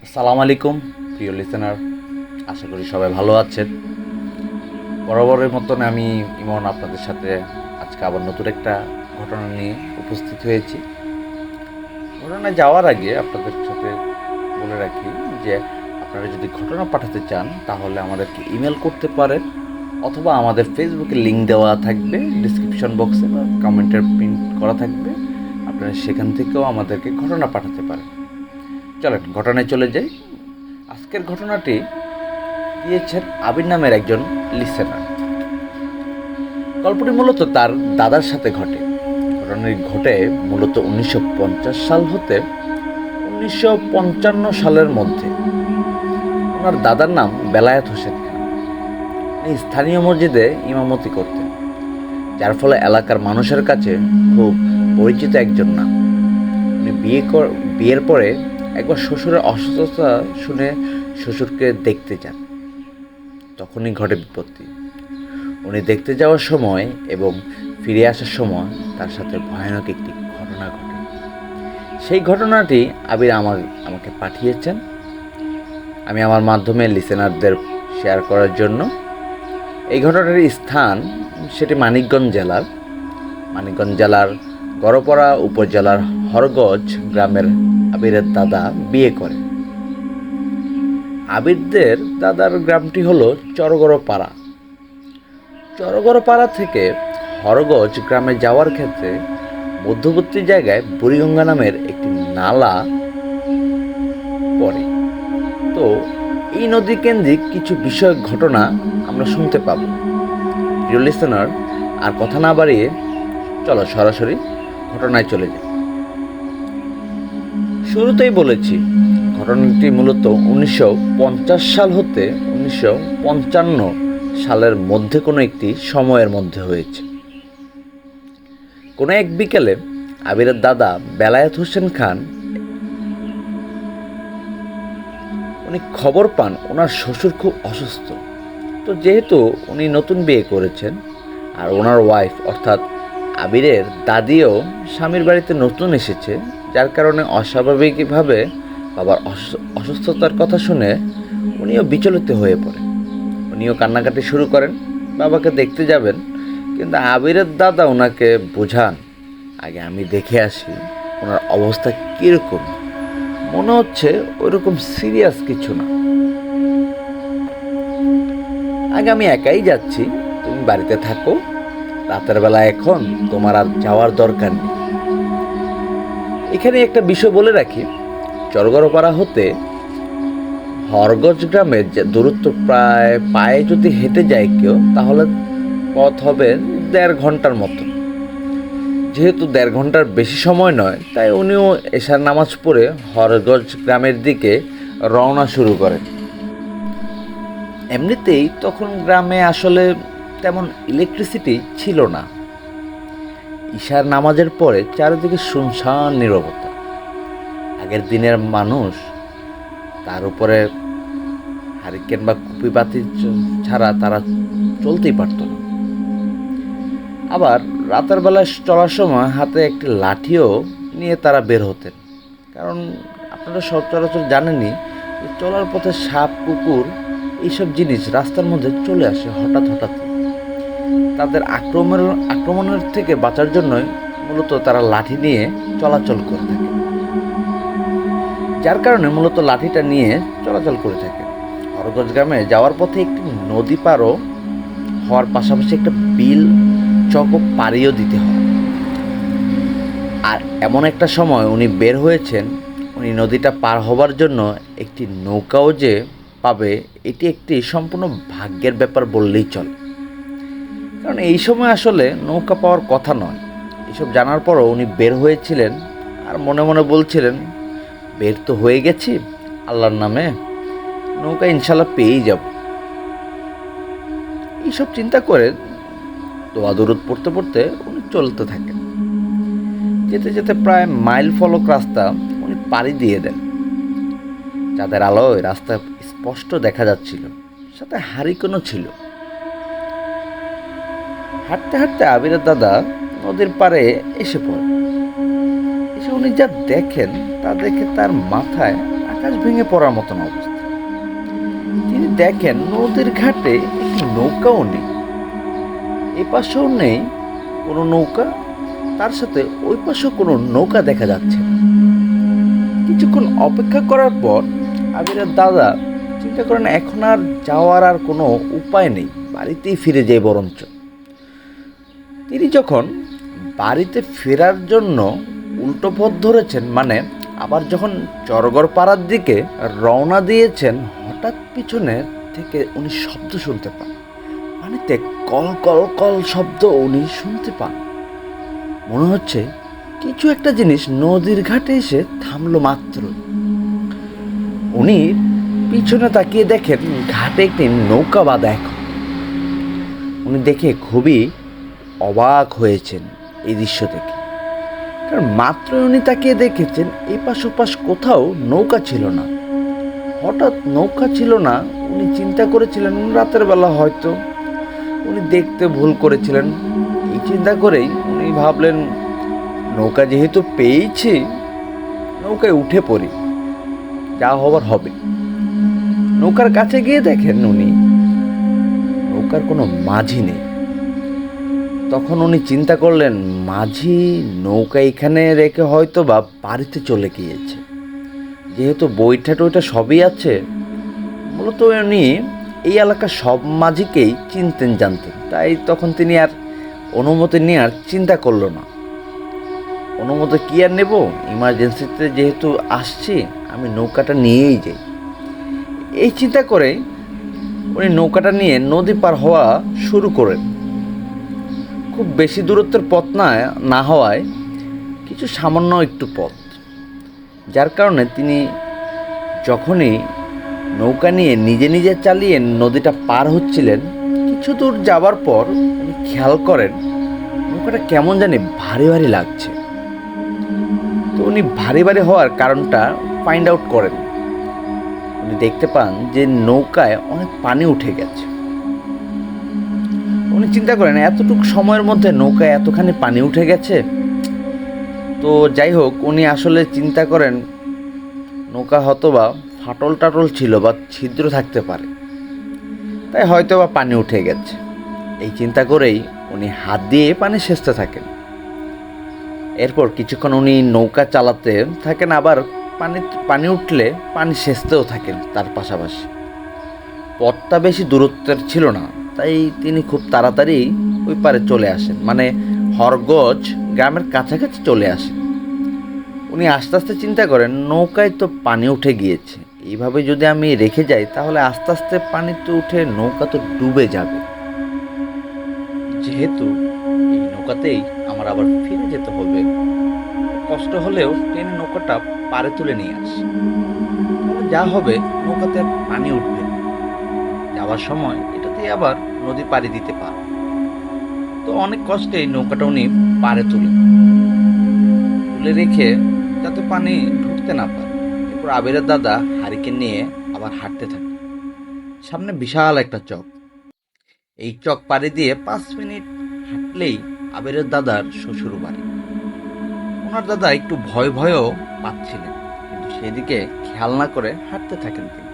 আসসালামু আলাইকুম প্রিয় লিসেনার, আশা করি সবাই ভালো আছেন। বরাবরের মতন আমি ইমন আপনাদের সাথে আজকে আবার নতুন একটা ঘটনা নিয়ে উপস্থিত হয়েছি। ঘটনায় যাওয়ার আগে আপনাদের সাথে বলে রাখি যে আপনারা যদি ঘটনা পাঠাতে চান তাহলে আমাদেরকে ইমেল করতে পারেন, অথবা আমাদের ফেসবুকে লিঙ্ক দেওয়া থাকবে ডিসক্রিপশন বক্সে বা কমেন্টের প্রিন্ট করা থাকবে, আপনারা সেখান থেকেও আমাদেরকে ঘটনা পাঠাতে পারেন। চলেন ঘটনায় চলে যাই। আজকের ঘটনাটি দিয়েছেন আবির নামের একজন লিসেনার। গল্পটি মূলত তার দাদার সাথে ঘটে। ঘটনাটি ঘটে মূলত 1950 সাল হতে 1955 সালের মধ্যে। ওনার দাদার নাম বেলায়েত হোসেন খান। উনি স্থানীয় মসজিদে ইমামতি করতেন, যার ফলে এলাকার মানুষের কাছে খুব পরিচিত একজন নাম। উনি বিয়ের পরে একবার শ্বশুরের অসুস্থতা শুনে শ্বশুরকে দেখতে যান। তখনই ঘটে বিপত্তি। উনি দেখতে যাওয়ার সময় এবং ফিরে আসার সময় তার সাথে ভয়ানক একটি ঘটনা ঘটে। সেই ঘটনাটি আবির আমাকে পাঠিয়েছেন, আমি আমার মাধ্যমে লিসেনারদের শেয়ার করার জন্য। এই ঘটনার স্থান সেটি মানিকগঞ্জ জেলার গড়পাড়া উপজেলার হরগজ গ্রামের আবিরের দাদা বিয়ে করে। আবিরদের দাদার গ্রামটি হলো চরগড়পাড়া থেকে হরগজ গ্রামে যাওয়ার ক্ষেত্রে মধ্যবর্তী জায়গায় বুড়িগঙ্গা নামের একটি নালা পড়ে। তো এই নদী কেন্দ্রিক কিছু বিষয়ক ঘটনা আমরা শুনতে পাব। প্রিয় লিসেনার, আর কথা না বাড়িয়ে চলো সরাসরি ঘটনায় চলে যাই। শুরুতেই বলেছি ঘটনাটি মূলত 1950 সাল হতে 1955 সালের মধ্যে কোনো একটি সময়ের মধ্যে হয়েছে। কোনো এক বিকেলে আবিরের দাদা বেলায়েত হোসেন খান উনি খবর পান ওনার শ্বশুর খুব অসুস্থ। তো যেহেতু উনি নতুন বিয়ে করেছেন আর ওনার ওয়াইফ অর্থাৎ আবিরের দাদিও স্বামীর বাড়িতে নতুন এসেছে, যার কারণে অস্বাভাবিকভাবে বাবার অসুস্থতার কথা শুনে উনিও বিচলিত হয়ে পড়ে। উনিও কান্নাকাটি শুরু করেন, বাবাকে দেখতে যাবেন। কিন্তু আবিরের দাদা ওনাকে বোঝান, আগে আমি দেখে আসি ওনার অবস্থা কীরকম, মনে হচ্ছে ওইরকম সিরিয়াস কিছু না, আগে আমি একাই যাচ্ছি, তুমি বাড়িতে থাকো, রাতের বেলা এখন তোমার আর যাওয়ার দরকার নেই। এখানে একটা বিষয় বলে রাখি, চরগড়পাড়া হতে হরগজ গ্রামের যে দূরত্ব প্রায় পায়ে যদি হেঁটে যায় কেউ তাহলে পথ হবে 1.5 ঘন্টার মতো। যেহেতু 1.5 ঘন্টার বেশি সময় নয়, তাই উনিও এশার নামাজ পড়ে হরগজ গ্রামের দিকে রওনা শুরু করেন। এমনিতেই তখন গ্রামে আসলে তেমন ইলেকট্রিসিটি ছিল না। ঈশার নামাজের পরে চারিদিকে শুনশান নীরবতা। আগের দিনের মানুষ, তার উপরে হারিকেন বা কুপি বাতি ছাড়া তারা চলতেই পারত না। আবার রাতের বেলায় চলার সময় হাতে একটি লাঠিও নিয়ে তারা বের হতেন, কারণ আপনারা সচরাচর জানেনই যে চলার পথে সাপ, কুকুর এইসব জিনিস রাস্তার মধ্যে চলে আসে হঠাৎ। তাদের আক্রমণের থেকে বাঁচার জন্যই মূলত তারা লাঠি নিয়ে চলাচল করে থাকে, যার কারণে মূলত লাঠিটা নিয়ে চলাচল করে থাকে। হরগজ গ্রামে যাওয়ার পথে একটি নদী পারও হওয়ার পাশাপাশি একটা বিল চকও পাড়িও দিতে হয়। আর এমন একটা সময় উনি বের হয়েছেন, উনি নদীটা পার হবার জন্য একটি নৌকাও যে পাবে, এটি একটি সম্পূর্ণ ভাগ্যের ব্যাপার বললেই চলে। কারণ এই সময় আসলে নৌকা পাওয়ার কথা নয়। এসব জানার পরও উনি বের হয়েছিলেন আর মনে মনে বলছিলেন, বের তো হয়ে গেছি, আল্লাহর নামে নৌকা ইনশাল্লাহ পেয়েই যাব। এইসব চিন্তা করে দোয়া দরুদ পড়তে পড়তে উনি চলতে থাকেন। যেতে যেতে প্রায় মাইল ফলক রাস্তা উনি পাড়ি দিয়ে দেন। চাঁদের আলোয় রাস্তা স্পষ্ট দেখা যাচ্ছিল, সাথে হারিকেনও ছিল। হাঁটতে হাঁটতে আবিরের দাদা নদীর পাড়ে এসে পড়ে। এসে উনি যা দেখেন তা দেখে তার মাথায় আকাশ ভেঙে পড়ার মতন অবস্থা। তিনি দেখেন নদীর ঘাটে একটি নৌকাও নেই, এ পাশেও নেই কোনো নৌকা, তার সাথে ওই পাশেও কোনো নৌকা দেখা যাচ্ছে না। কিছুক্ষণ অপেক্ষা করার পর আবিরের দাদা চিন্তা করেন এখন আর যাওয়ার আর কোনো উপায় নেই, বাড়িতেই ফিরে যায় বরঞ্চ। তিনি যখন বাড়িতে ফেরার জন্য উল্টো পথ ধরেছেন, মানে আবার যখন চরগড় পাড়ার দিকে রওনা দিয়েছেন, হঠাৎ পিছনে থেকে উনি শব্দ শুনতে পান। পানিতে কল কল কল শব্দ উনি শুনতে পান। মনে হচ্ছে কিছু একটা জিনিস নদীর ঘাটে এসে থামলো মাত্র। উনি পিছনে তাকিয়ে দেখেন ঘাটে একটি নৌকা বাঁধা। এখন উনি দেখে খুবই অবাক হয়েছেন এই দৃশ্য দেখে, কারণ মাত্র উনি তাকিয়ে দেখেছেন এপাশ ওপাশ কোথাও নৌকা ছিল না। হঠাৎ নৌকা ছিল না, উনি চিন্তা করেছিলেন রাতের বেলা হয়তো উনি দেখতে ভুল করেছিলেন। এই চিন্তা করেই উনি ভাবলেন নৌকা যেহেতু পেয়েছি, নৌকায় উঠে পড়ি, যা হবার হবে। নৌকার কাছে গিয়ে দেখেন উনি নৌকার কোনো মাঝি নেই। তখন উনি চিন্তা করলেন মাঝি নৌকা এখানে রেখে হয়তো বা বাড়িতে চলে গিয়েছে। যেহেতু বইটা টইটা সবই আছে, মূলত উনি এই এলাকার সব মাঝিকেই চিনতেন জানতেন, তাই তখন তিনি আর অনুমতি নিয়ে আর চিন্তা করলো না। অনুমতি কি আর নেব, ইমার্জেন্সিতে যেহেতু আসছি আমি নৌকাটা নিয়েই যাই। এই চিন্তা করে উনি নৌকাটা নিয়ে নদী পার হওয়া শুরু করেন। খুব বেশি দূরত্বের পথ না হওয়ায় কিছু সামান্য একটু পথ, যার কারণে তিনি যখনই নৌকা নিয়ে নিজে নিজে চালিয়ে নদীটা পার হচ্ছিলেন, কিছু দূর যাবার পর উনি খেয়াল করেন নৌকাটা কেমন জানি ভারী ভারী লাগছে। তো উনি ভারী ভারী হওয়ার কারণটা ফাইন্ড আউট করেন। উনি দেখতে পান যে নৌকায় অনেক পানি উঠে গেছে। উনি চিন্তা করেন এতটুকু সময়ের মধ্যে নৌকায় এতখানি পানি উঠে গেছে। তো যাই হোক, উনি আসলে চিন্তা করেন নৌকা হয়তো বা ফাটল টাটল ছিল বা ছিদ্র থাকতে পারে, তাই হয়তো বা পানি উঠে গেছে। এই চিন্তা করেই উনি হাত দিয়ে পানি সেচতে থাকেন। এরপর কিছুক্ষণ উনি নৌকা চালাতে থাকেন, আবার পানি উঠলে পানি সেচতেও থাকেন তার পাশাপাশি। পথটা বেশি দূরত্বের ছিল না, তাই তিনি খুব তাড়াতাড়ি ওই পারে চলে আসেন, মানে হরগজ গ্রামের কাছাকাছি চলে আসেন। উনি আস্তে আস্তে চিন্তা করেন নৌকায় তো পানি উঠে গিয়েছে, এইভাবে যদি আমি রেখে যাই তাহলে আস্তে আস্তে পানিতে উঠে নৌকা তো ডুবে যাবে। যেহেতু এই নৌকাতেই আমার আবার ফিরে যেতে হবে, কষ্ট হলেও টেনে নৌকাটা পাড়ে তুলে নিয়ে আসি, যা হবে নৌকাতে পানি উঠবে, যাওয়ার সময় এটাতেই আবার নদী পাড়ি দিতে পারব। তো অনেক কষ্টে নৌকাটা উনি পাড়ে তুলে রেখে যাতে পানি ঢুকতে না পারে। এরপর আবিরের দাদা হারিকেন নিয়ে আবার হাঁটতে থাকে। সামনে বিশাল একটা চক। এই চক পাড়ি দিয়ে 5 মিনিট হাঁটলেই আবিরের দাদার শ্বশুর বাড়ি। ওনার দাদা একটু ভয়ও পাচ্ছিলেন, কিন্তু সেদিকে খেয়াল না করে হাঁটতে থাকেন তিনি।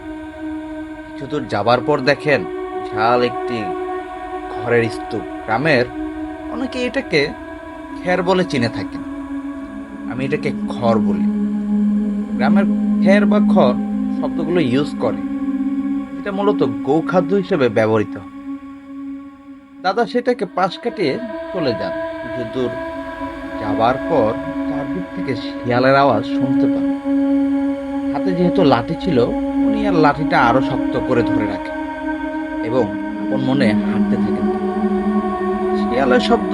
কিছু দূর যাবার পর দেখেন বিশাল একটি ঘরের স্তূপ। গ্রামের অনেকে এটাকে খের বলে চিনে থাকেন, আমি এটাকে খড় বলি। গ্রামের খের বা খড় শব্দগুলো ইউজ করে, এটা মূলত গৌখাদ্য হিসেবে ব্যবহৃত হয়। দাদা সেটাকে পাশ কাটিয়ে চলে যান। কিছু দূর যাবার পর চারদিক থেকে শিয়ালের আওয়াজ শুনতে পান। হাতে যেহেতু লাঠি ছিল, উনি আর লাঠিটা আরো শক্ত করে ধরে রাখেন এবং আপন মনে হাঁটতে থাকেন। শিয়ালের শব্দ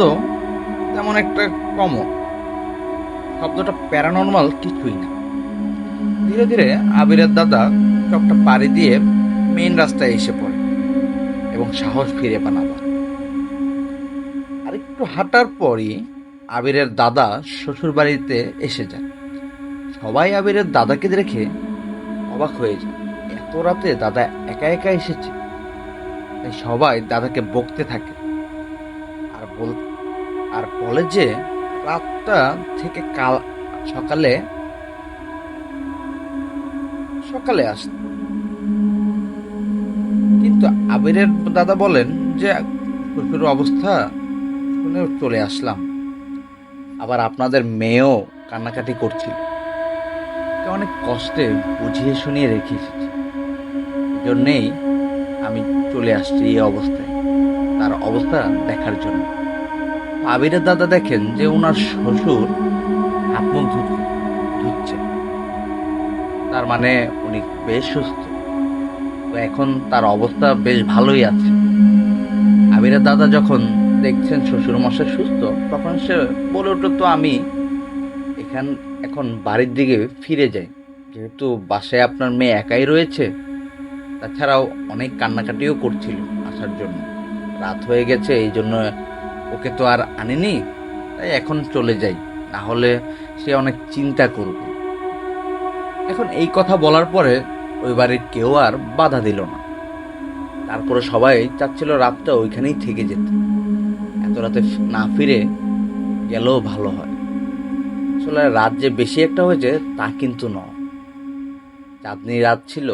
তেমন একটা কমও, শব্দটা প্যারানর্মাল কিছুই না। ধীরে ধীরে আবিরের দাদা চকটা পাড়ি দিয়ে মেইন রাস্তায় এসে পড়ে এবং সাহস ফিরে পান আবার। আরেকটু হাঁটার পরই আবিরের দাদা শ্বশুর বাড়িতে এসে যান। সবাই আবিরের দাদাকে দেখে অবাক হয়ে যায়, এত রাতে দাদা একা একা এসেছে। তাই সবাই দাদাকে বকতে থাকে আর বলে যে রাতটা থেকে কাল সকালে সকালে আসতে। কিন্তু আবিরের দাদা বলেন যে শ্বশুর অবস্থা শুনে চলে আসলাম। আবার আপনাদের মেয়েও কান্নাকাটি করছিল, ওকে অনেক কষ্টে বুঝিয়ে শুনিয়ে রেখে এসেছি। এজন্যেই আমি চলে আসছি এই অবস্থায়, তার অবস্থা দেখার জন্য। আবিরের দাদা দেখেন যে ওনার শ্বশুর হাত মুখ ধুচ্ছে, তার মানে উনি বেশ সুস্থ। তো এখন তার অবস্থা বেশ ভালোই আছে। আবিরের দাদা যখন দেখছেন শ্বশুর মশাই সুস্থ, তখন সে বলে উঠল, তো আমি এখান এখন বাড়ির দিকে ফিরে যাই, যেহেতু বাসায় আপনার মেয়ে একাই রয়েছে। তাছাড়াও অনেক কান্নাকাটিও করছিল আসার জন্য, রাত হয়ে গেছে, এই জন্য ওকে তো আর আনিনি, তাই এখন চলে যাই, না হলে সে অনেক চিন্তা করবে। এখন এই কথা বলার পরে ওই বাড়ির কেউ আর বাধা দিল না। তারপরে সবাই চাচ্ছিল রাতটা ওইখানেই থেকে যেতে, এত রাতে না ফিরে গেলেও ভালো হয়। আসলে রাত যে বেশি একটা হয়েছে তা কিন্তু নয়, চাঁদনি রাত ছিল,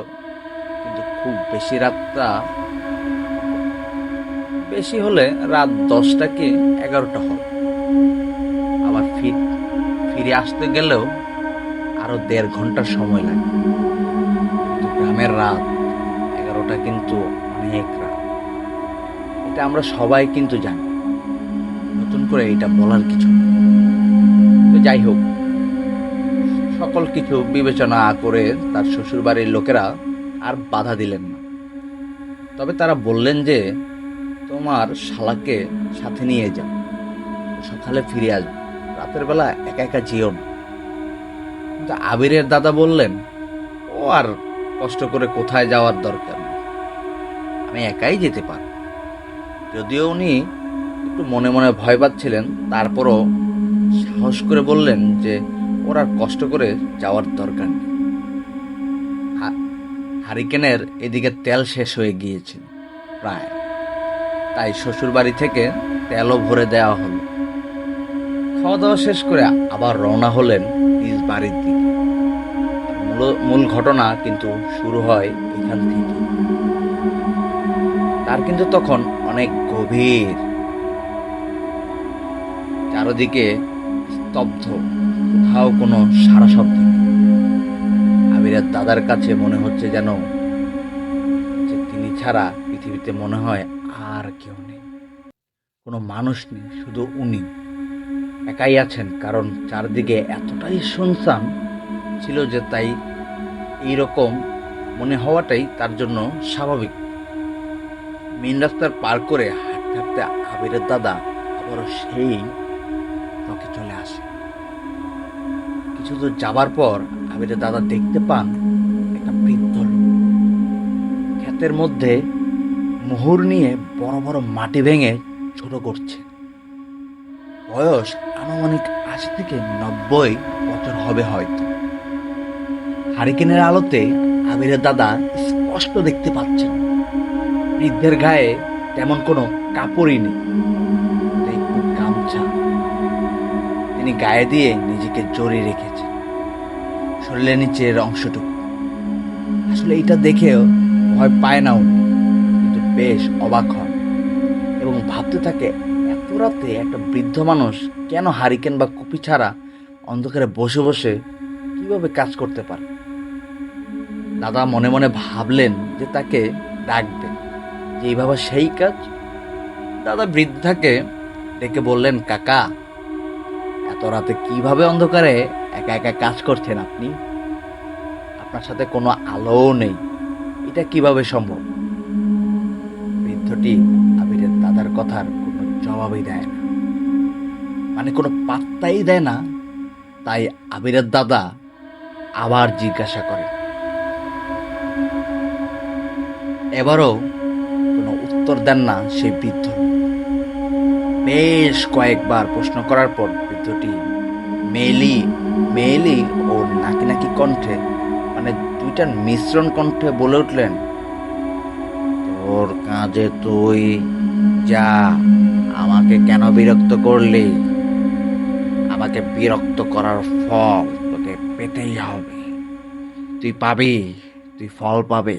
কিন্তু খুব বেশি রাতটা, বেশি হলে রাত 10টা কি 11টা হবে। আবার ফিরে আসতে গেলেও আরো 1.5 ঘন্টার সময় লাগে। কিন্তু গ্রামের রাত 11টা কিন্তু অনেক রাত, এটা আমরা সবাই কিন্তু জানি, নতুন করে এটা বলার কিছু নেই। তো যাই হোক, সকল কিছু বিবেচনা করে তার শ্বশুর বাড়ির লোকেরা আর বাধা দিলেন না। তবে তারা বললেন যে তোমার শালাকে সাথে নিয়ে যাও, সকালে ফিরে আসবে, রাতের বেলা একা একা যেও না। কিন্তু আবিরের দাদা বললেন, ও আর কষ্ট করে কোথায় যাওয়ার দরকার নেই, আমি একাই যেতে পারি। যদিও উনি একটু মনে মনে ভয় পাচ্ছিলেন, তারপরও সাহস করে বললেন যে ওর আর কষ্ট করে যাওয়ার দরকার নেই। হারিকেনের এদিকে তেল শেষ হয়ে গিয়েছিল প্রায়, তাই শ্বশুর বাড়ি থেকে তেলও ভরে দেওয়া হলো। খাওয়া দাওয়া শেষ করে আবার রওনা হলেন নিজ বাড়ির দিকে। মূল ঘটনা কিন্তু শুরু হয় এখান থেকে। তার কিন্তু তখন অনেক গভীর, চারদিকে স্তব্ধ, কোথাও কোনো সারা শব্দ নেই। আবিরের দাদার কাছে মনে হচ্ছে যেন যে তিনি ছাড়া পৃথিবীতে মনে হয় আর কেউ নেই, কোনো মানুষ নেই, শুধু উনি একাই আছেন। কারণ চারদিকে এতটাই শুনশান ছিল যে তাই এইরকম মনে হওয়াটাই তার জন্য স্বাভাবিক। মেন রাস্তার পার করে হাঁটতে হাঁটতে আবিরের দাদা আবারও সেই চকে চলে আসে। কিছু দূর যাবার পর আবিরের দাদা দেখতে পান একটা বৃদ্ধ লোক ক্ষেতের মধ্যে মুহুর নিয়ে বড় বড় মাটি ভেঙে ছোট করছে। বয়স আনুমানিক 80 থেকে 90 বছর হবে হয়তো। হারিকেনের আলোতে আবিরের দাদা স্পষ্ট দেখতে পাচ্ছেন বৃদ্ধের গায়ে তেমন কোনো কাপড়ই নেই, একটু গামছা তিনি গায়ে দিয়ে নিজেকে জড়িয়ে রেখেছেন, শরীরের নিচের অংশটুকু। আসলে এটা দেখেও ভয় পায় না উনি, কিন্তু বেশ অবাক হন এবং ভাবতে থাকে এত রাতে একটা বৃদ্ধ মানুষ কেন হারিকেন বা কুপি ছাড়া অন্ধকারে বসে বসে কিভাবে কাজ করতে পারে। দাদা মনে মনে ভাবলেন যে তাকে ডাকবেন, যে এইভাবে সেই কাজ। দাদা বৃদ্ধাকে ডেকে বললেন, কাকা, এত রাতে কিভাবে অন্ধকারে একা একা কাজ করছেন আপনি? আপনার সাথে কোনো আলোও নেই, এটা কিভাবে সম্ভব? বৃদ্ধটি আবিরের দাদার কথার কোনো জবাবই দেয় না, মানে কোনো পাত্তাই দেয় না। তাই আবিরের দাদা আবার জিজ্ঞাসা করে, এবারও কোনো উত্তর দেন না সেই বৃদ্ধ। বেশ কয়েকবার প্রশ্ন করার পর বৃদ্ধটি মেলি মেলি ও নাকি নাকি কণ্ঠে, মানে দুইটার মিশ্রণ কণ্ঠে বলে উঠলেন, তোর কাজে তুই যা, আমাকে কেন বিরক্ত করলি? আমাকে বিরক্ত করার ফল তোকে পেতেই হবে। তুই পাবি, তুই ফল পাবে।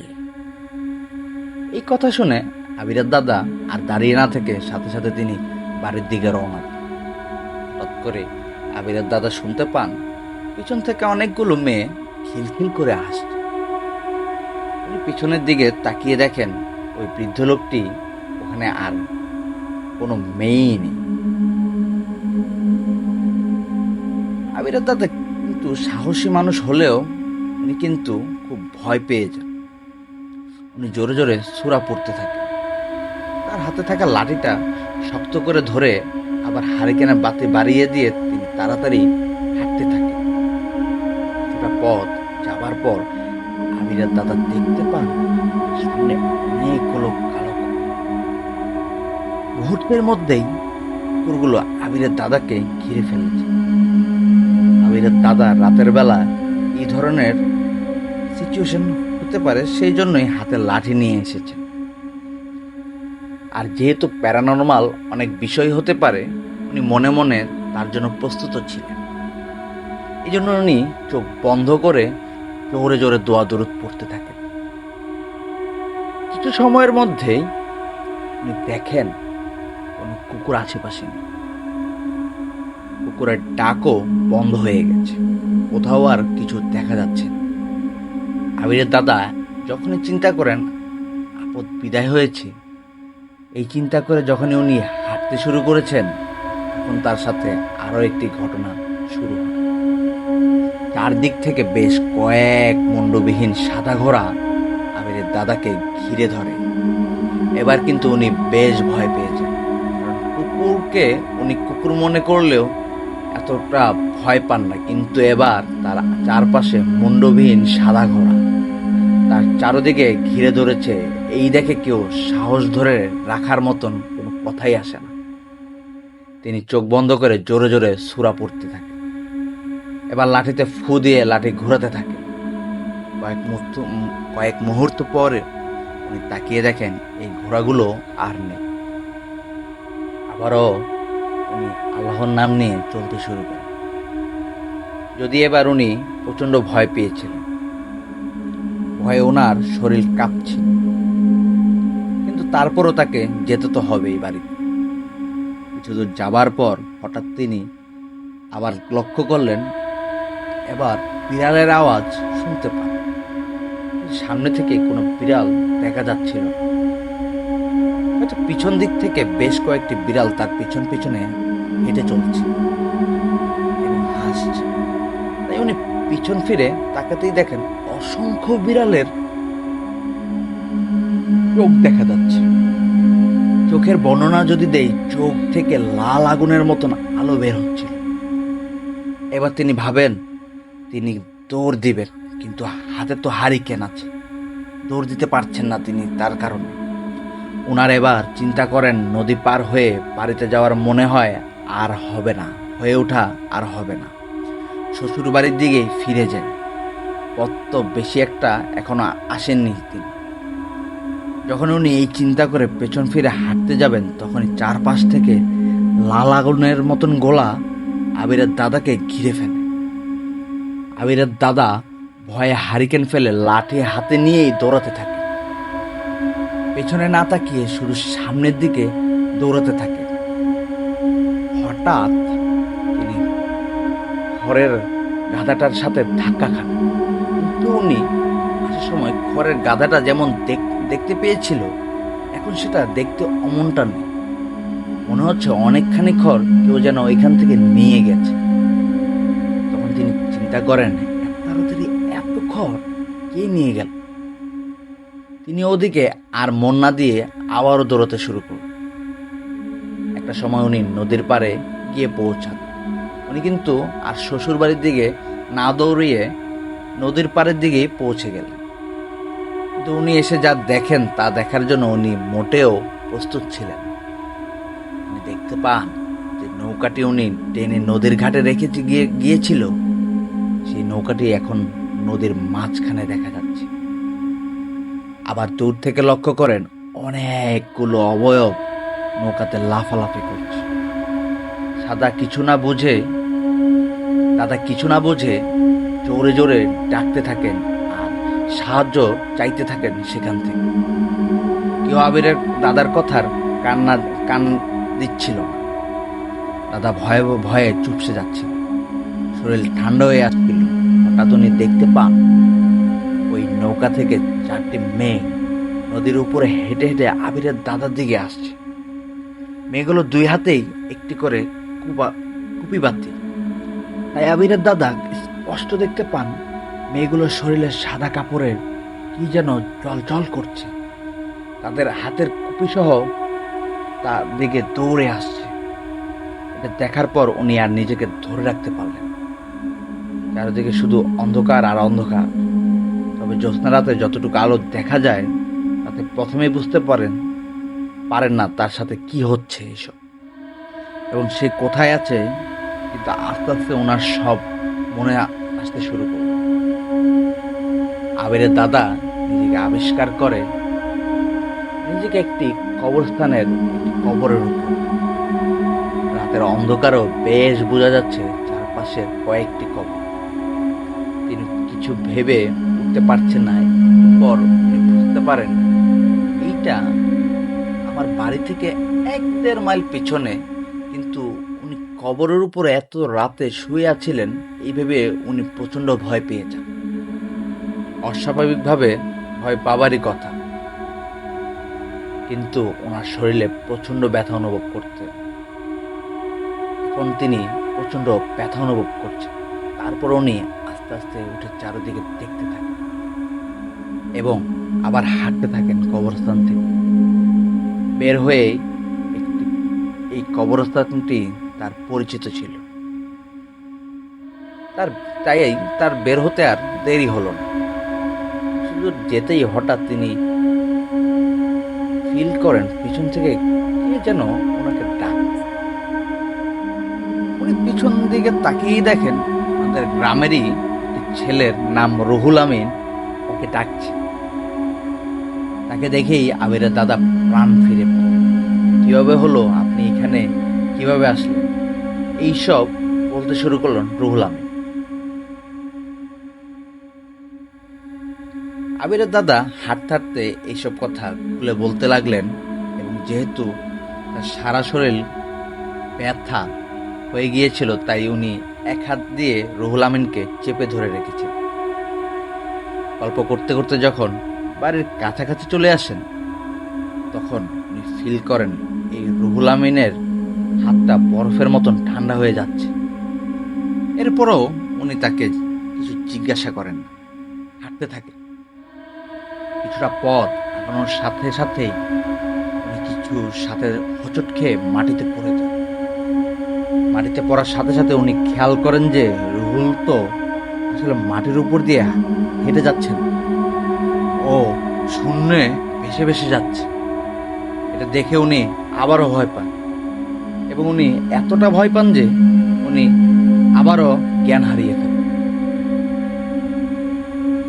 এই কথা শুনে আবিরের দাদা আর দাঁড়িয়ে না থেকে সাথে সাথে তিনি বাড়ির দিকে রওনা দেন। হঠাৎ করে আবিরের দাদা শুনতে পান পিছন থেকে অনেকগুলো মেয়ে খিলখিল করে আসছে। উনি পিছনের দিকে তাকিয়ে দেখেন ওই বৃদ্ধ লোকটি ওখানে আর কোনো মেয়েই নেই। আবিরের দাদা কিন্তু সাহসী মানুষ হলেও উনি কিন্তু খুব ভয় পেয়ে যান। উনি জোরে জোরে সূরা পড়তে থাকেন। তার হাতে থাকা লাঠিটা শক্ত করে ধরে আবার হারিকেনের বাতি বাড়িয়ে দিয়ে তিনি তাড়াতাড়ি হাঁটতে থাকেন। কিছুটা পথ যাবার পর আবিরের দাদা দেখতে পান সামনে অনেকগুলো কালো কুকুর। মুহূর্তের মধ্যেই কুকুরগুলো আবিরের দাদাকে ঘিরে ফেলেছে। আবিরের দাদা রাতের বেলা এই ধরনের সিচুয়েশন হতে পারে সেই জন্যই হাতে লাঠি নিয়ে এসেছেন। আর যেহেতু প্যারানর্মাল অনেক বিষয় হতে পারে, উনি মনে মনে তার জন্য প্রস্তুত ছিলেন। এই জন্য উনি চোখ বন্ধ করে জোরে জোরে দোয়া দরুদ পড়তে থাকেন। কিছু সময়ের মধ্যেই উনি দেখেন কোনো কুকুর আশেপাশে নেই। কুকুরের ডাকও বন্ধ হয়ে গেছে, কোথাও আর কিছু দেখা যাচ্ছে না। আবিরের দাদা যখনই চিন্তা করেন আপদ বিদায় হয়েছে, এই চিন্তা করে যখনই উনি হাঁটতে শুরু করেছেন, তখন তার সাথে আরো একটি ঘটনা শুরু হয়। চারদিক থেকে বেশ কয়েক মুন্ডবিহীন সাদা ঘোড়া আবিরের দাদাকে ঘিরে ধরে। এবার কিন্তু উনি বেশ ভয় পেয়েছেন, কারণ কুকুরকে উনি কুকুর মনে করলেও এতটা ভয় পান না। কিন্তু এবার তার চারপাশে মুন্ডবিহীন সাদা ঘোড়া তার চারদিকে ঘিরে ধরেছে। এই দেখে কেউ সাহস ধরে রাখার মতন কোনো কথাই আসে না। তিনি চোখ বন্ধ করে জোরে জোরে সূরা পড়তে থাকে। এবার লাঠিতে ফু দিয়ে লাঠি ঘোরাতে থাকে। কয়েক মুহূর্ত পরে উনি তাকিয়ে দেখেন এই ঘোড়াগুলো আর নেই। আবারও উনি আল্লাহর নাম নিয়ে চলতে শুরু করেন। যদি এবার উনি প্রচন্ড ভয় পেয়েছিলেন, ভয়ে ওনার শরীর কাঁপছে, কিন্তু তারপরও তাকে যেতে তো হবেই বাড়িতে। কিছু দূর যাবার পর হঠাৎ তিনি আবার লক্ষ্য করলেন, এবার বিড়ালের আওয়াজ শুনতে পান। সামনে থেকে কোনো বিড়াল দেখা যাচ্ছিল না। হয়তো পিছন দিক থেকে বেশ কয়েকটি বিড়াল তার পিছন পিছনে হেঁটে চলছে এবং হাসছে। তাই উনি পিছন ফিরে তাকাতেই দেখেন অসংখ্য বিড়ালের চোখ দেখা যাচ্ছে। চোখের বর্ণনা যদি দেই, চোখ থেকে লাল আগুনের মতন আলো বের হচ্ছে। এবার তিনি ভাবেন তিনি দৌড় দিবেন, কিন্তু হাতে তো হারিকেন আছে, দৌড় দিতে পারছেন না তিনি। তার কারণে উনার এবার চিন্তা করেন নদী পার হয়ে বাড়িতে যাওয়ার মনে হয় আর হবে না, হয়ে ওঠা আর হবে না। শ্বশুর বাড়ির দিকেই ফিরে যায়। পথ তো বেশি একটা এখনো আসেননি তিনি। যখন উনি এই চিন্তা করে পেছন ফিরে হাঁটতে যাবেন, তখনই চারপাশ থেকে লাল আগুনের মতন গোলা আবিরের দাদাকে ঘিরে ফেলে। আবিরের দাদা ভয়ে হারিকেন ফেলে লাঠি হাতে নিয়েই দৌড়াতে থাকে। পেছনে না তাকিয়ে শুধু সামনের দিকে দৌড়াতে থাকে। হঠাৎ তিনি খড়ের গাধাটার সাথে ধাক্কা খান। কিন্তু উনি আসার সময় খড়ের গাধাটা যেমন দেখতে পেয়েছিল, এখন সেটা দেখতে অমনটা নেই। মনে হচ্ছে অনেকখানি খড় কেউ যেন ওইখান থেকে নিয়ে গেছে। তখন তিনি চিন্তা করেন, তাড়াতাড়ি এত খড় কে নিয়ে গেল। তিনি ওদিকে আর মন না দিয়ে আবারও দৌড়াতে শুরু করলেন। একটা সময় উনি নদীর পাড়ে গিয়ে পৌঁছান। উনি কিন্তু আর শ্বশুর বাড়ির দিকে না দৌড়িয়ে নদীর পাড়ের দিকেই পৌঁছে গেলেন। কিন্তু উনি এসে যা দেখেন তা দেখার জন্য উনি মোটেও প্রস্তুত ছিলেন। উনি দেখতে পান যে নৌকাটি উনি টেনে নদীর ঘাটে রেখে গিয়েছিল, সেই নৌকাটি এখন নদীর মাঝখানে দেখা যাচ্ছে। আবার দূর থেকে লক্ষ্য করেন অনেকগুলো অবয়ব নৌকাতে লাফালাফি করছে। দাদা কিছু না বুঝে জোরে জোরে ডাকতে থাকেন, সাহায্য চাইতে থাকেন সেখান থেকে। কেউ আবিরের দাদার কথার কান দিচ্ছিল না। দাদা ভয়ে ভয়ে চুপসে যাচ্ছিল, শরীর ঠান্ডা হয়ে আসছিল। হঠাৎ উনি দেখতে পান ওই নৌকা থেকে 4টি মেয়ে নদীর উপরে হেঁটে হেঁটে আবিরের দাদার দিকে আসছে। মেয়েগুলো 2 হাতেই একটি করে কুপিবাতি। তাই আবিরের দাদা স্পষ্ট দেখতে পান মেয়েগুলোর শরীরের সাদা কাপড়ের কি যেন জল জল করছে। তাদের হাতের কুপিসহ তার দিকে দৌড়ে আসছে। এটা দেখার পর উনি আর নিজেকে ধরে রাখতে পারলেন। চারিদিকে শুধু অন্ধকার আর অন্ধকার। তবে জ্যোৎস্না রাতে যতটুকু আলো দেখা যায় তাতে প্রথমেই বুঝতে পারেন না তার সাথে কি হচ্ছে এসব এবং সে কোথায় আছে। কিন্তু আস্তে আস্তে ওনার সব মনে আসতে শুরু করল। আবিরের দাদা নিজেকে আবিষ্কার করে নিজেকে একটি কবরস্থানের একটি কবরের উপর। রাতের অন্ধকারও বেশ বোঝা যাচ্ছে চারপাশে কয়েকটি কবর। তিনি কিছু ভেবে উঠতে পারছেন না। পর তিনি বুঝতে পারেন এইটা আমার বাড়ি থেকে 1-1.5 মাইল পিছনে, কিন্তু উনি কবরের উপর এত রাতে শুয়ে আছিলেন এই ভেবে উনি প্রচন্ড ভয় পেয়ে যান। অস্বাভাবিকভাবে ভয় পাবারই কথা, কিন্তু ওনার শরীরে প্রচন্ড ব্যথা অনুভব করতে। এখন তিনি প্রচন্ড ব্যথা অনুভব করছেন। তারপর উনি আস্তে আস্তে উঠে চারিদিকে দেখতে থাকেন এবং আবার হাঁটতে থাকেন কবরস্থান থেকে বের হয়ে। এই কবরস্থানটি তার পরিচিত ছিল, তার বের হতে আর দেরি হলো না। শুধু যেতেই হঠাৎ তিনি ফিল করেন পিছন থেকে কে যেন ওনাকে ডাকছে। উনি পিছন দিকে তাকিয়ে দেখেন আমাদের গ্রামেরই একটি ছেলের নাম রুহুল আমিন ওকে ডাকছে। তাকে দেখেই আবিরের দাদা প্রাণ ফিরে পান। কিভাবে হলো, আপনি এখানে কিভাবে আসলেন, এইসব বলতে শুরু করলেন রুহুল আমিন। আবিরের দাদা হাঁটতে হাঁটতে এইসব কথা খুলে বলতে লাগলেন এবং যেহেতু তার সারা শরীর ব্যথা হয়ে গিয়েছিল তাই উনি এক হাত দিয়ে রুহুল আমিনকে চেপে ধরে রেখেছেন। গল্প করতে করতে যখন বাড়ির কাছাকাছি চলে আসেন তখন উনি ফিল করেন এই রুহুল আমিনের হাতটা বরফের মতন ঠান্ডা হয়ে যাচ্ছে। এরপরও উনি তাকে কিছু জিজ্ঞাসা করেন না, হাঁটতে থাকে। কিছুটা পথ আগানোর সাথে সাথেই উনি সাথে হোঁচট খেয়ে মাটিতে পড়ে যান। মাটিতে পড়ার সাথে সাথে উনি খেয়াল করেন যে রুহুল তো আসলে মাটির উপর দিয়ে হেঁটে যাচ্ছেন, ও শূন্যে ভেসে ভেসে যাচ্ছে। এটা দেখে উনি আবারও ভয় পান এবং উনি এতটা ভয় পান যে উনি আবারও জ্ঞান হারিয়ে ফেলেন।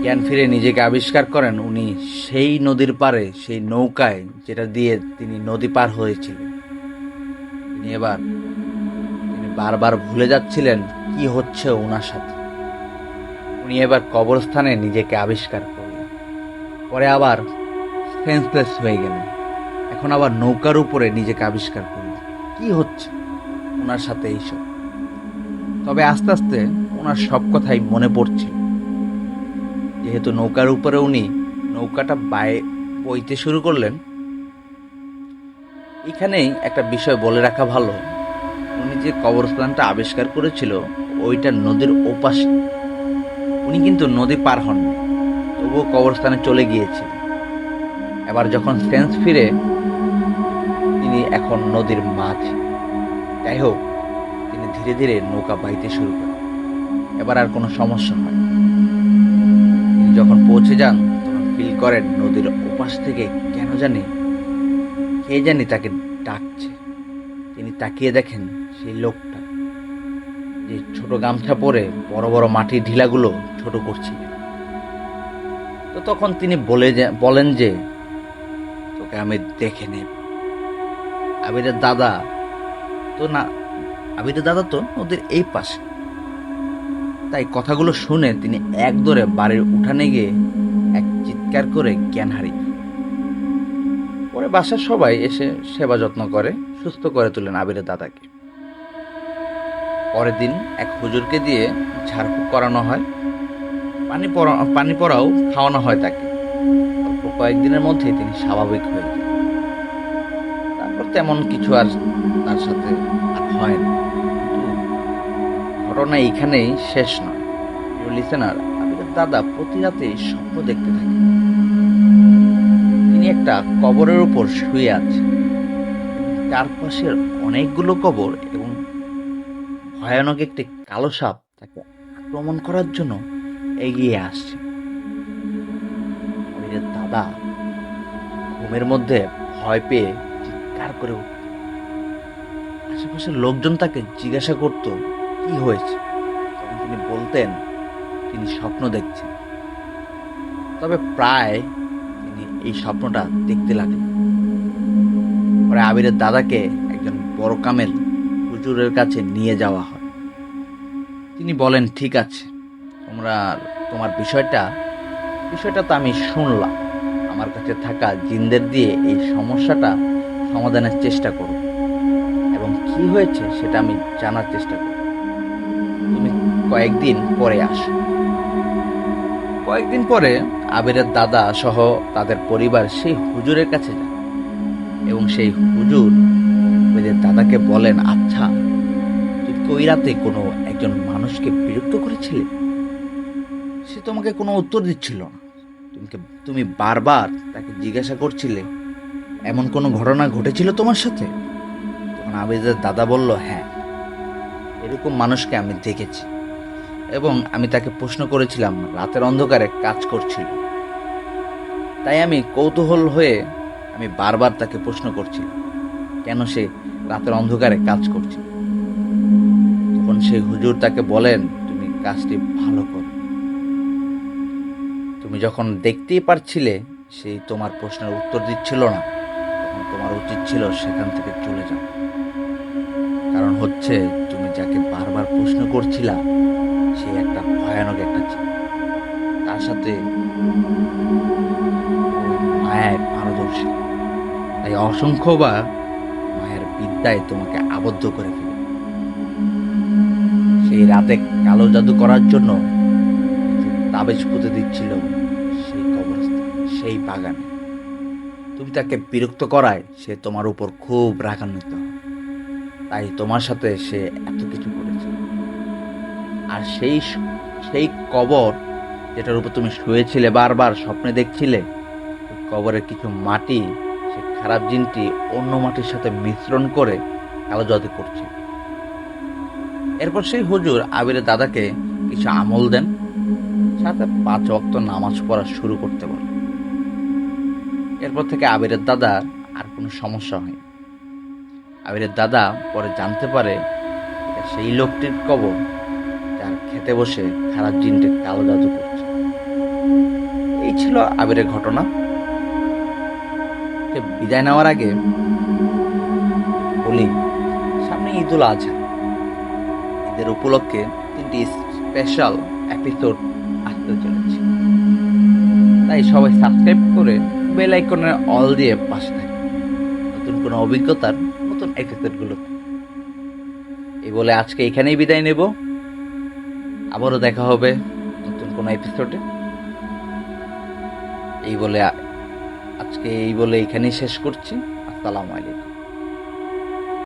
জ্ঞান ফিরে নিজেকে আবিষ্কার করেন উনি সেই নদীর পাড়ে, সেই নৌকায় যেটা দিয়ে তিনি নদী পার হয়েছিলেন। তিনি বারবার ভুলে যাচ্ছিলেন কি হচ্ছে ওনার সাথে। উনি এবার কবরস্থানে নিজেকে আবিষ্কার করলেন। পরে আবার সেন্সলেস হয়ে গেলেন। এখন আবার নৌকার উপরে নিজেকে আবিষ্কার করলেন কি হচ্ছে ওনার সাথে এইসব। তবে আস্তে আস্তে ওনার সব কথাই মনে পড়ছিল। যেহেতু নৌকার উপরে উনি নৌকাটা বইতে শুরু করলেন। এখানেই একটা বিষয় বলে রাখা ভালো, উনি যে কবরস্থানটা আবিষ্কার করেছিল ওইটা নদীর ওপাশে। উনি কিন্তু নদী পার হননি, তবুও কবরস্থানে চলে গিয়েছিলেন। এবার যখন সেন্স ফিরে তিনি এখন নদীর মাঝে। যাই হোক, তিনি ধীরে ধীরে নৌকা বাইতে শুরু করেন। এবার আর কোনো সমস্যা হয়। তিনি যখন পৌঁছে যান তখন ফিল করেন নদীর ওপাশ থেকে কে জানি তাকে ডাকছে। তিনি তাকিয়ে দেখেন সেই লোকটা যে ছোট গামছা পরে বড় বড় মাটির ঢিলাগুলো ছোট করছিলেন। তো তখন তিনি বলেন যে তোকে আমি দেখে নেব। আবিরের দাদা তো নদীর এই পাশে। তাই কথাগুলো শুনে তিনি এক দৌড়ে বাড়ির উঠানে গিয়ে চিৎকার করে জ্ঞান হারিয়ে ফেলে। পরে বাসার সবাই এসে সেবা যত্ন করে সুস্থ করে তোলেন আবিরের দাদাকে। পরের দিন এক হুজুরকে দিয়ে ঝাড়ফুঁক করানো হয়, পানি পড়াও খাওয়ানো হয় তাকে। অল্প কয়েকদিনের মধ্যেই তিনি স্বাভাবিক হয়ে যান। তারপর তেমন কিছু আর তার সাথে আর হয় না। কিন্তু ঘটনা এইখানেই শেষ নয়। লিসেনার, আবিরের দাদা প্রতি রাতে স্বপ্ন দেখতে থাকে তিনি একটা কবরের উপর শুয়ে আছেন। চারপাশের অনেকগুলো কবর এবং ভয়ানক একটি কালো সাপ তাকে আক্রমণ করার জন্য এগিয়ে আসছে। আবিরের দাদা ঘুমের মধ্যে ভয় পেয়ে চিৎকার করে উঠত। আশেপাশের লোকজন তাকে জিজ্ঞাসা করত কি হয়েছে। তখন তিনি বলতেন তিনি স্বপ্ন দেখছেন। তবে প্রায় তিনি এই স্বপ্নটা দেখতে লাগলেন। পরে আবিরের দাদাকে একজন বড় কামেল হুজুরের কাছে নিয়ে যাওয়া হয়। তিনি বলেন, ঠিক আছে, তোমার বিষয়টা তো আমি শুনলাম। আমার কাছে থাকা জিনদের দিয়ে এই সমস্যাটা সমাধানের চেষ্টা করো এবং কি হয়েছে সেটা আমি জানার চেষ্টা করব। তুমি কয়েকদিন পরে আসো। কয়েকদিন পরে আবিরের দাদা সহ তাদের পরিবার সেই হুজুরের কাছে যান এবং সেই হুজুর আবিরের দাদাকে বলেন, আচ্ছা, তুই কি ওই রাতে কোনো একজন মানুষকে বিরক্ত করেছিলে? সে তোমাকে কোনো উত্তর দিচ্ছিল না। তুমি বারবার তাকে জিজ্ঞাসা করছিলে এমন কোনো ঘটনা ঘটেছিল তোমার সাথে? তখন আবিরের দাদা বলল, হ্যাঁ, এরকম মানুষকে আমি দেখেছি এবং আমি তাকে প্রশ্ন করেছিলাম রাতের অন্ধকারে কাজ করছিল। তাই আমি কৌতূহল হয়ে আমি বারবার তাকে প্রশ্ন করছিলাম কেন সে রাতের অন্ধকারে কাজ করছে। তখন সেই হুজুর তাকে বলেন, তুমি কাজটি ভালো করো। তুমি যখন দেখতেই পারছিলে সেই তোমার প্রশ্নের উত্তর দিচ্ছিল না, তখন তোমার উচিত ছিল সেখান থেকে চলে যাও। কারণ হচ্ছে তুমি যাকে বারবার প্রশ্ন করছিলা সে একটা ভয়ানক একটা জীব। তার সাথে মায়ায় পারদর্শী। তাই অসংখ্যবার মায়ের বিদ্যায় তোমাকে আবদ্ধ করে ফেলে। সেই রাতে কালো জাদু করার জন্য তাবিজ পুঁতে দিচ্ছিল সেই কবরস্থানে, সেই বাগানে। তুমি তাকে বিরক্ত করায় সে তোমার উপর খুব রাগান্বিত হয়। তাই তোমার সাথে সে এত কিছু করেছে। আর সেই কবর যেটার উপর তুমি শুয়েছিলে, বারবার স্বপ্নে দেখছিলে, কবরের কিছু মাটি সে খারাপ জিনটি অন্য মাটির সাথে মিশ্রণ করে কালো জাদু করছে। এরপর সেই হুজুর আবিরের দাদাকে কিছু আমল দেন, সাথে 5 ওয়াক্ত নামাজ পড়া শুরু করতে বলে। এরপর থেকে আবিরের দাদার আর কোনো সমস্যা হয়নি। আবিরের দাদা পরে জানতে পারে এটা সেই লোকটির কবর যার খেতে বসে খারাপ জিনটি কালো জাদু করছে। এই ছিল আবিরের ঘটনা। বিদায় নেওয়ার আগে বলি, সামনে ঈদুল আজহা। ঈদের উপলক্ষে 3টি স্পেশাল এপিসোড আসতে চলেছে। তাই সবাই সাবস্ক্রাইব করে বেল আইকনে অল দিয়ে পাশে থাকে নতুন কোনো অভিজ্ঞতার নতুন এপিসোডগুলো। এই বলে আজকে এখানেই বিদায় নেব। আবারও দেখা হবে নতুন কোনো এপিসোডে। এই বলে এখানেই শেষ করছি। আসসালামু আলাইকুম।